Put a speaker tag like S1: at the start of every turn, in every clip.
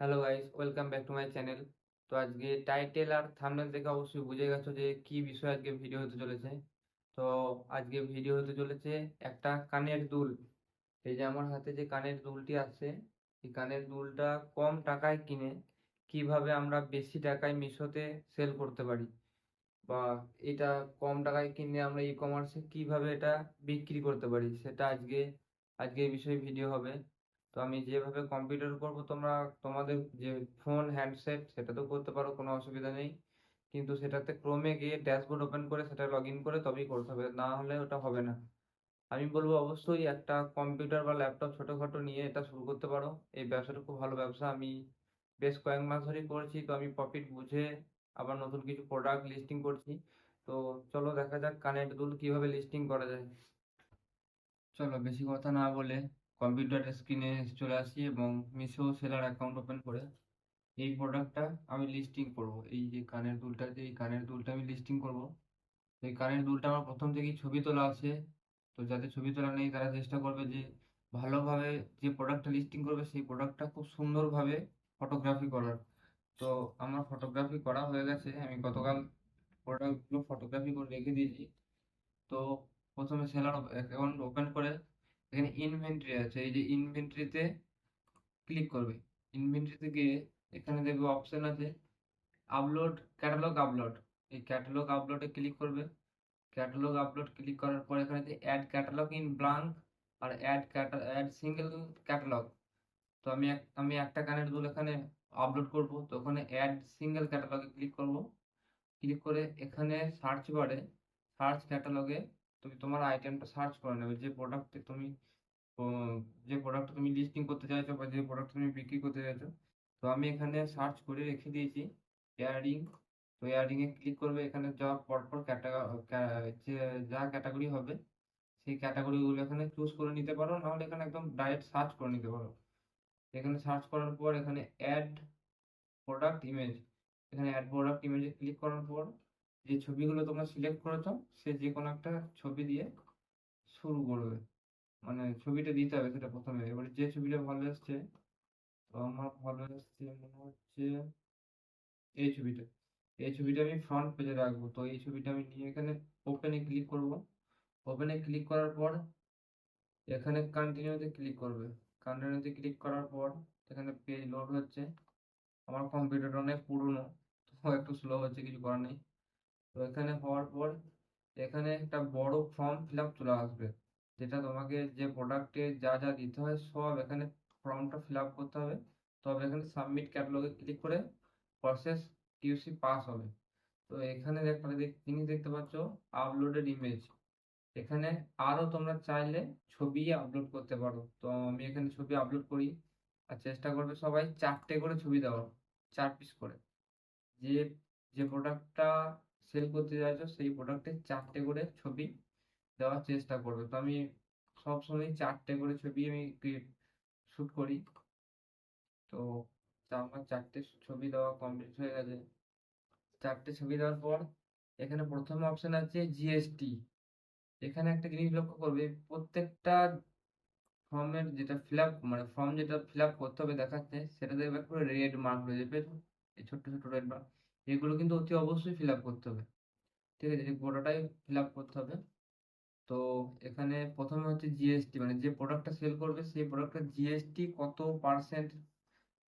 S1: Hello guys, welcome back to my channel. তো আজকে title আর thumbnail দেখে অবশ্যই বুঝে গেছো যে কি বিষয়ে আজকে ভিডিও হতে চলেছে। তো আজকে ভিডিও হতে চলেছে একটা কানের দুল। এই যে আমার হাতে যে কানের দুলটি আছে, এই কানের দুলটা কম টাকায় কিনে কিভাবে আমরা বেশি টাকায় মিশোতে সেল করতে পারি, বা এটা কম টাকায় কিনে আমরা ই কমার্সে কিভাবে এটা বিক্রি করতে পারি, সেটা আজকে আজকে এই বিষয়ে ভিডিও হবে। তো আমি যেভাবে কম্পিউটার করব, তোমরা তোমাদের যে ফোন হ্যান্ডসেট সেটাতেও করতে পারো, কোনো অসুবিধা নেই। কিন্তু সেটাতে ক্রোমে গিয়ে ড্যাশবোর্ড ওপেন করে সেটা লগ ইন করে তবেই করতে হবে, না হলে ওটা হবে না। আমি বলবো অবশ্যই একটা কম্পিউটার বা ল্যাপটপ ছোটখাটো নিয়ে এটা শুরু করতে পারো। এই ব্যবসাটা খুব ভালো ব্যবসা। আমি বেশ কয়েক মাস ধরেই করছি, তো আমি প্রফিট বুঝে আবার নতুন কিছু প্রোডাক্ট লিস্টিং করছি। তো চলো দেখা যাক কানের দুল কিভাবে লিস্টিং করা যায়। চলো বেশি কথা না বলে কম্পিউটার স্ক্রিনে চলে আসি এবং মিশো সেলার অ্যাকাউন্ট ওপেন করে এই প্রোডাক্টটা আমি লিস্টিং করব। এই যে কানের দুলটা, যে এই কানের দুলটা আমি লিস্টিং করব। তো এই কানের দুলটা আমার প্রথম থেকেই ছবি তোলা আছে। তো যাদের ছবি তোলা নেই তারা চেষ্টা করবে যে ভালোভাবে যে প্রোডাক্টটা লিস্টিং করবে সেই প্রোডাক্টটা খুব সুন্দরভাবে ফটোগ্রাফি করার। তো আমার ফটোগ্রাফি করা হয়ে গেছে, আমি গতকাল প্রোডাক্টগুলো ফটোগ্রাফি করে রেখে দিয়েছি। তো প্রথমে সেলার অ্যাকাউন্ট ওপেন করে এখানে ইনভেন্টরি আছে, এই যে ইনভেন্টরিতে ক্লিক করবে। ইনভেন্টরিতে গিয়ে এখানে দেখবে অপশন আছে আপলোড, ক্যাটালগ আপলোড। এই ক্যাটালগ আপলোডে ক্লিক করবে। ক্যাটালগ আপলোড ক্লিক করার পর এখানে যে অ্যাড ক্যাটালগ ইন ব্লাঙ্ক আর অ্যাড সিঙ্গেল ক্যাটালগ। তো আমি একটা কানের দুল এখানে আপলোড করব, তো ওখানে অ্যাড সিঙ্গেল ক্যাটালগে ক্লিক করব। ক্লিক করে এখানে সার্চ বারে সার্চ ক্যাটালগে তুমি তোমার আইটেমটা সার্চ করে নেবে, যে প্রোডাক্টে তুমি যে প্রোডাক্টটা তুমি লিস্টিং করতে চাইছো বা যে প্রোডাক্ট তুমি বিক্রি করতে চাইছো। তো আমি এখানে সার্চ করে রেখে দিয়েছি ইয়াররিং। তো ইয়াররিং এ ক্লিক করবে, এখানে যাওয়ার পরপর যে যা ক্যাটাগরি হবে সেই ক্যাটাগরিগুলো এখানে চুজ করে নিতে পারো, নাহলে এখানে একদম ডাইরেক্ট সার্চ করে নিতে পারো। এখানে সার্চ করার পর এখানে অ্যাড প্রোডাক্ট ইমেজ, এখানে অ্যাড প্রোডাক্ট ইমেজে ক্লিক করার পর যে ছবিগুলো তোমরা সিলেক্ট করেছো সে যে কোনো একটা ছবি দিয়ে শুরু করবে। মানে ছবিটা দিতে হবে সেটা প্রথমে, এবারে যে ছবিটা ভালো এসছে, তো আমার ভালো এসছে মনে হচ্ছে এই ছবিটা আমি ফ্রন্ট পেজে রাখবো। তো এই ছবিটা আমি নিয়ে এখানে ওপেনে ক্লিক করব। ওপেনে ক্লিক করার পর এখানে কন্টিনিউতে ক্লিক করবে। কন্টিনিউতে ক্লিক করার পর এখানে পেজ লোড হচ্ছে। আমার কম্পিউটারটা অনেক পুরনো, তো একটু স্লো হচ্ছে, কিছু করার নেই। তো এখানে হওয়ার পর এখানে একটা বড় ফর্ম ফিল আপ চলে আসবে, যেটা তোমাকে যে প্রোডাক্টে যা যা দিতে হয় সব এখানে ফর্মটা ফিল আপ করতে হবে। তবে এখানে সাবমিট ক্যাটালগে ক্লিক করে প্রসেস কিউসি পাস হবে। তো এখানে একটা জিনিস দেখতে পাচ্ছ, আপলোডেড ইমেজ। এখানে আরো তোমরা চাইলে ছবি আপলোড করতে পারো। তো আমি এখানে ছবি আপলোড করি। আর চেষ্টা করবে সবাই 4টে করে ছবি দেওয়ার, 4 পিস করে। যে যে প্রোডাক্টটা সেল করতে চাইছো সেই প্রোডাক্টের 4টে করে ছবি দেওয়ার চেষ্টা করবে। তো আমি সবসময় 4টে করে ছবি আমি শুট করি। তো আমার 4টে ছবি দেওয়া কমপ্লিট হয়ে গেছে। 4টে ছবি দেওয়ার পর এখানে প্রথম অপশন আছে জিএসটি। এখানে একটা জিনিস লক্ষ্য করবে, প্রত্যেকটা ফর্মের যেটা ফিল আপ মানে ফর্ম যেটা ফিল আপ করতে হবে দেখাচ্ছে, সেটা দেখবে পুরো রেড মার্ক রয়ে যাবে, এই ছোট্ট ছোট্ট রেড মার্ক। এগুলো কিন্তু অতি অবশ্যই ফিল আপ করতে হবে, ঠিক আছে? এই পুরোটাই ফিল আপ করতে হবে। তো এখানে প্রথমে হচ্ছে জিএসটি, মানে যে প্রোডাক্টটা সেল করবে সেই প্রোডাক্টের জিএসটি কত পার্সেন্ট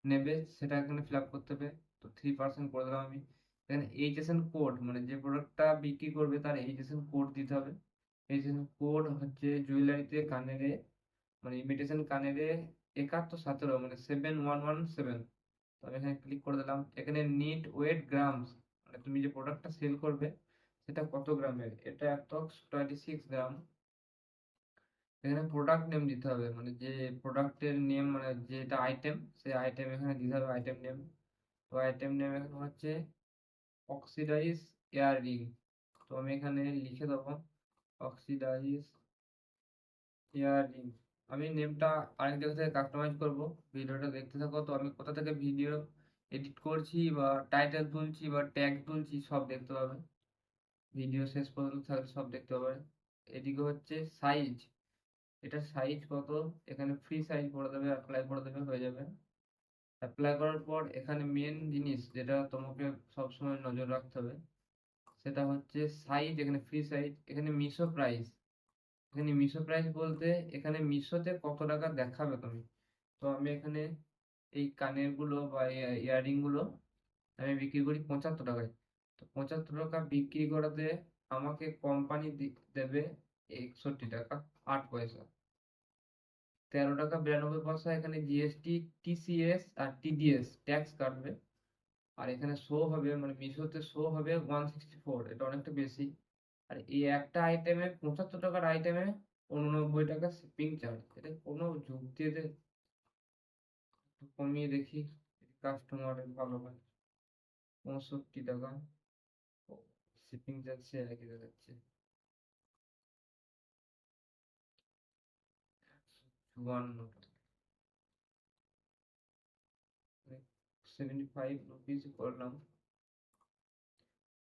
S1: নেবে সেটা এখানে ফিল আপ করতে হবে। তো 3% করে দিলাম আমি। এখানে এইচএসএন কোড, মানে যে প্রোডাক্টটা বিক্রি করবে তার এইচএসএন কোড দিতে হবে। এইচএসএন কোড হচ্ছে জুয়েলারিতে কানেরে, মানে ইমিটেশন কানেরে 7117, মানে 7117। তো আমি এখানে ক্লিক করে দিলাম। এখানে নিট ওয়েট গ্রামস, মানে তুমি যে প্রোডাক্টটা সেল করবে সেটা কত গ্রামের, এটা অ্যাপ্রক্স 26 গ্রাম। এখানে প্রোডাক্ট নেম দিতে হবে, মানে যে প্রোডাক্টের নেম, মানে যেটা আইটেম সেই আইটেম এখানে দিতে হবে, আইটেম নেম। তো আইটেম নেম এখানে হচ্ছে অক্সিডাইজ ইয়াররিং। তো আমি এখানে লিখে দেবো অক্সিডাইজ ইয়াররিং। আমি নেমটা আরেক জায়গা থেকে কাস্টমাইজ করব। ভিডিওটা দেখতে থাকো। তো আমি কোথা থেকে ভিডিও এডিট করছি বা টাইটেল তুলছি বা ট্যাগ তুলছি সব দেখতে পাবে, ভিডিও শেষ পর্যন্ত থাকলে সব দেখতে পাবে। এদিকে হচ্ছে সাইজ, এটা সাইজ কত, এখানে ফ্রি সাইজ করে দেবে, অ্যাপ্লাই করে দেবে, হয়ে যাবে। অ্যাপ্লাই করার পর এখানে মেন জিনিস যেটা তোমাকে সবসময় নজর রাখতে হবে সেটা হচ্ছে সাইজ। এখানে ফ্রি সাইজ, এখানে মিশো প্রাইস। এখানে মিশো প্রাইস বলতে এখানে মিশোতে কত টাকা দেখাবে তুমি। তো আমি এখানে এই কানের গুলো বা ইয়াররিং গুলো আমি বিক্রি করি 75 টাকায়। তো 75 টাকা বিক্রি করাতে আমাকে কোম্পানি দেবে 61 টাকা 8 পয়সা। 13 টাকা 92 পয়সা এখানে জিএসটি, টিসিএস আর টিডিএস ট্যাক্স কাটবে। আর এখানে শো হবে, মানে মিশোতে শো হবে 164, এটা অনেকটা বেশি। আর এই একটা আইটেমে 75 টাকার আইটেমে 89 টাকা শিপিং চার্জ। এটা কোনো যুক্তি এদের একটু কমিয়ে দেখি, কাস্টমারের ভালো হয়। 65 টাকা শিপিং চার্জ সে একই দেখাচ্ছে। 52 টাকা, 75 রুপিস করলাম।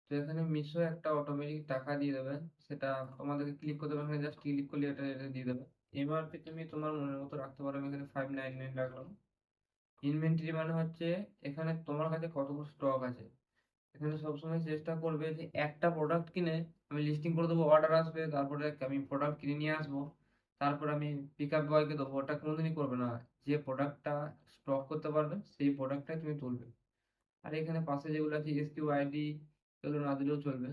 S1: তো এখানে মিশো একটা অটোমেটিক টাকা দিয়ে দেবে, সেটা তোমাদেরকে ক্লিক করতে হবে। এখানে জাস্ট ক্লিক করলে এটা এটা দিয়ে দেবে। এমআরপি তুমি তোমার মনের মতো রাখতে পারো, আমি এখানে 599 রাখলাম। ইনভেন্টরি মানে হচ্ছে এখানে তোমার কাছে কতগুলো স্টক আছে। এখানে সবসময় চেষ্টা করবে যে একটা প্রোডাক্ট কিনে আমি লিস্টিং করে দেবো, অর্ডার আসবে, তারপরে আমি প্রোডাক্ট কিনে নিয়ে আসবো, তারপর আমি পিক আপ বয়কে দেবো। ওটা কোনোদিনই করবে না। যে প্রোডাক্টটা স্টক করতে পারবে সেই প্রোডাক্টটাই তুমি তুলবে। আর এখানে পাশে যেগুলো আছে এসকিউ আইডি, এগুলো না দিলেও চলবে।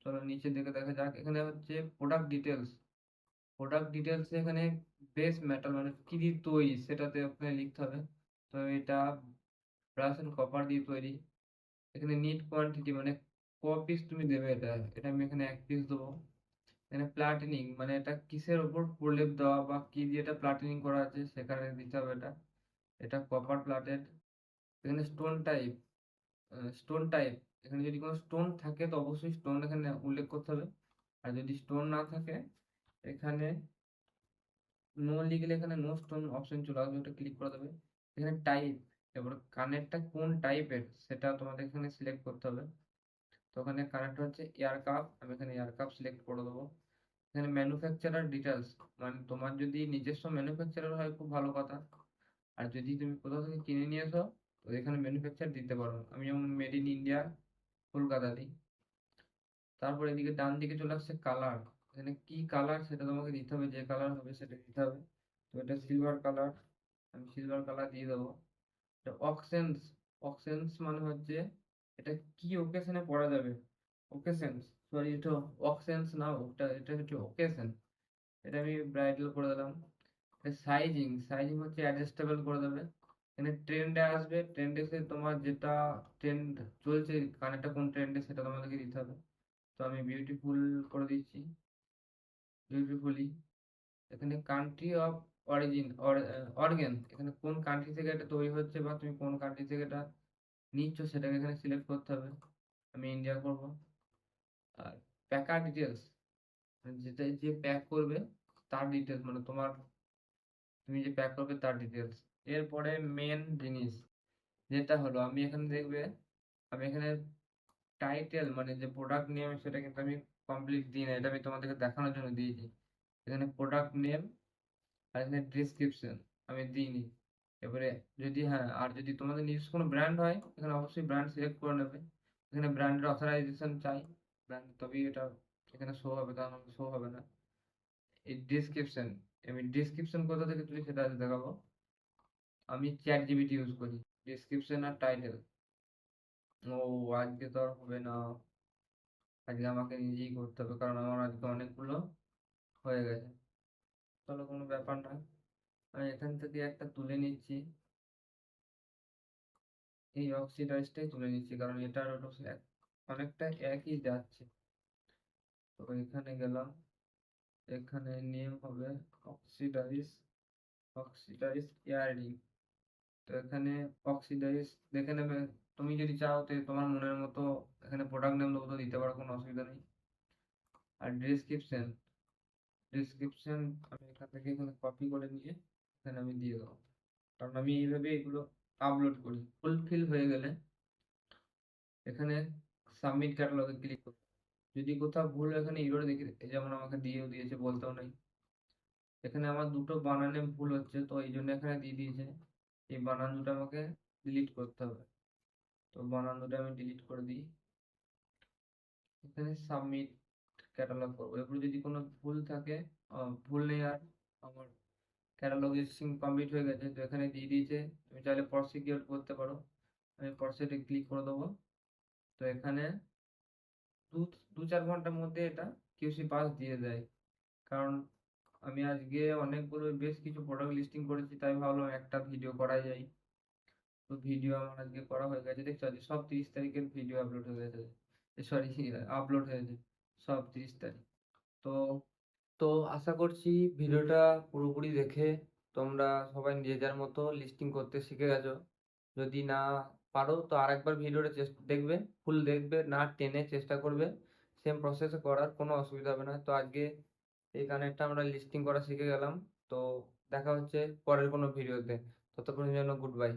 S1: চলো নিচের দিকে দেখা যাক। এখানে হচ্ছে প্রোডাক্ট ডিটেলস। প্রোডাক্ট ডিটেলস এখানে বেস মেটাল মানে কি দিয়ে তৈরি সেটাতে ওখানে লিখতে হবে। তো এটা ব্রাশ এন্ড কপার দিয়ে তৈরি। এখানে নিট কোয়ান্টিটি মানে ক পিস তুমি দেবে, এটা এটা আমি এখানে 1 পিস দেবো। এখানে প্লাটিনিং মানে এটা কিসের উপর প্রলেপ দেওয়া বা কি দিয়ে এটা প্লাটিনিং করা আছে সেখানে দিতে হবে। এটা এটা কপার প্লাটেড। এখানে স্টোন টাইপ এখানে যদি কোনো স্টোন থাকে তো অবশ্যই স্টোন এখানে উল্লেখ করতে হবে। আর যদি স্টোন না থাকে এখানে নো লিখলে এখানে নো স্টোন অপশন চলে আসবে, ওটা ক্লিক করে দেবে। এখানে টাইপ, এবার কানেরটা কোন টাইপের সেটা তোমাদের এখানে সিলেক্ট করতে হবে। তো ওখানে কানেরটা হচ্ছে এয়ার কাপ, আমি এখানে এয়ার কাপ সিলেক্ট করে দেবো। এখানে ম্যানুফ্যাকচারার ডিটেলস মানে তোমার যদি নিজস্ব ম্যানুফ্যাকচারার হয় খুব ভালো কথা। আর যদি তুমি কোথাও থেকে কিনে নিয়ে এসো তো এখানে ম্যানুফ্যাকচার দিতে পারো। আমি যেমন মেড ইন ইন্ডিয়া কলকাতা দিই। তারপর এদিকে ডান দিকে চলে আসছে কালার। এখানে কি কালার সেটা তোমাকে দিতে হবে, যে কালার হবে সেটা দিতে হবে। তো এটা সিলভার কালার, আমি সিলভার কালার দিয়ে দেবো। এটা অকসেন্স। অকসেন্স মানে হচ্ছে এটা কি ওকেশনে পরা যাবে। ওকেশনস, সরি এটা অকসেন্স না, ওটা এটা হচ্ছে ওকেশন। এটা আমি ব্রাইডাল করে দিলাম। সাইজিং, সাইজিং হচ্ছে অ্যাডজাস্টেবল করে দেবে। এখানে ট্রেন্ডে আসবে, ট্রেন্ডে এসে তোমার যেটা ট্রেন্ড চলছে কানেরটা কোন ট্রেন্ডে সেটা তোমাদেরকে দিতে হবে। তো আমি বিউটিফুল করে দিচ্ছি, বিউটিফুলি। এখানে কান্ট্রি অফ অরিজিন অর্গান, এখানে কোন কান্ট্রি থেকে এটা তৈরি হচ্ছে বা তুমি কোন কান্ট্রি থেকে এটা নিচ্ছ সেটাকে এখানে সিলেক্ট করতে হবে। আমি ইন্ডিয়া করব। আর প্যাকার ডিটেলস, যেটা যে প্যাক করবে তার ডিটেলস মানে তোমার তুমি যে প্যাক করবে তার ডিটেলস। এরপরে মেন জিনিস যেটা হলো আমি এখানে দেখবে আমি এখানে টাইটেল মানে যে প্রোডাক্ট নেম সেটা কিন্তু আমি কমপ্লিট দিই না, এটা আমি তোমাদেরকে দেখানোর জন্য দিয়েছি। এখানে প্রোডাক্ট নেম আর এখানে ডেসক্রিপশন আমি দিইনি। এবারে যদি হ্যাঁ, আর যদি তোমাদের নিজস্ব কোনো ব্র্যান্ড হয় এখানে অবশ্যই ব্র্যান্ড সিলেক্ট করে নেবে। এখানে ব্র্যান্ডের অথরাইজেশন চাই, ব্র্যান্ড তবেই এটা এখানে শো হবে, তার নাহলে শো হবে না। এই ডেসক্রিপশন, আমি ডেসক্রিপশন কোথা থেকে তুলি সেটা আজ দেখাবো। আমি চ্যাট জিপিটি ইউজ করি ডেসক্রিপশন আর টাইটেল। ও আজকে তো আর হবে না, আজকে আমাকে নিজেই করতে হবে কারণ আমার আজকে অনেকগুলো হয়ে গেছে। চলো কোনো ব্যাপার না, আমি এখান থেকে একটা তুলে নিচ্ছি। এই অক্সিডাইজটাই তুলে নিচ্ছি কারণ এটার ওটা অনেকটা একই যাচ্ছে। তো এখানে গেলাম, এখানে নেম হবে অক্সিডাইজ, অক্সিডাইজ ইয়ারিং। তো এখানে অক্সিডাইজ দেখে নেবে, তুমি যদি চাও তো তোমার মনের মতো এখানে প্রোডাক্ট নেম দেবো তো দিতে পারো, কোনো অসুবিধা নেই। আর ডেসক্রিপশন, ডেসক্রিপশন আমি এখান থেকে এখানে কপি করে নিয়ে এখানে আমি দিয়ে দেবো, কারণ আমি এইভাবে এগুলো আপলোড করি। ফুলফিল হয়ে গেলে এখানে সাবমিট ক্যাটালগে ক্লিক করব। যদি কোথাও ভুল এখানে এরর দেখি, যেমন আমাকে দিয়েও দিয়েছে বলতেও নাই। এখানে আমার দুটো বানানে ভুল হচ্ছে তো এই জন্য এখানে দিয়ে দিয়েছে, এই বানান দুটো আমাকে ডিলিট করতে হবে। তো বানানোটা আমি ডিলিট করে দিই। এখানে সাবমিট ক্যাটালগ করবো। এরপরে যদি কোনো ভুল থাকে, ভুল নেই আর, আমার ক্যাটালগ লিস্টিং কমপ্লিট হয়ে গেছে। তো এখানে দিয়ে দিয়েছে, তুমি চাইলে প্রসিকিউট করতে পারো। আমি প্রসিকিউটে ক্লিক করে দেবো। তো এখানে দু 2-4 ঘন্টার মধ্যে এটা কিউসি পাস দিয়ে দেয়। কারণ আমি আজকে অনেকগুলো বেশ কিছু প্রোডাক্ট লিস্টিং করেছি, তাই ভাবলাম একটা ভিডিও করা যায়। তো ভিডিও আমার আজকে করা হয়ে গেছে, দেখছো আজকে সব 30 তারিখের ভিডিও আপলোড হয়ে গেছে। সরি, আপলোড হয়েছে সব 30 তারিখ। তো তো আশা করছি ভিডিওটা পুরোপুরি দেখে তোমরা সবাই যে যার মতো লিস্টিং করতে শিখে গেছো। যদি না পারো তো আরেকবার ভিডিওটা দেখবে, ফুল দেখবে, না টেনে চেষ্টা করবে। সেম প্রসেসে করার কোনো অসুবিধা হবে না। তো আজকে এই কানেরটা আমরা লিস্টিং করা শিখে গেলাম। তো দেখা হচ্ছে পরের কোনো ভিডিওতে। ততক্ষণের জন্য গুড বাই।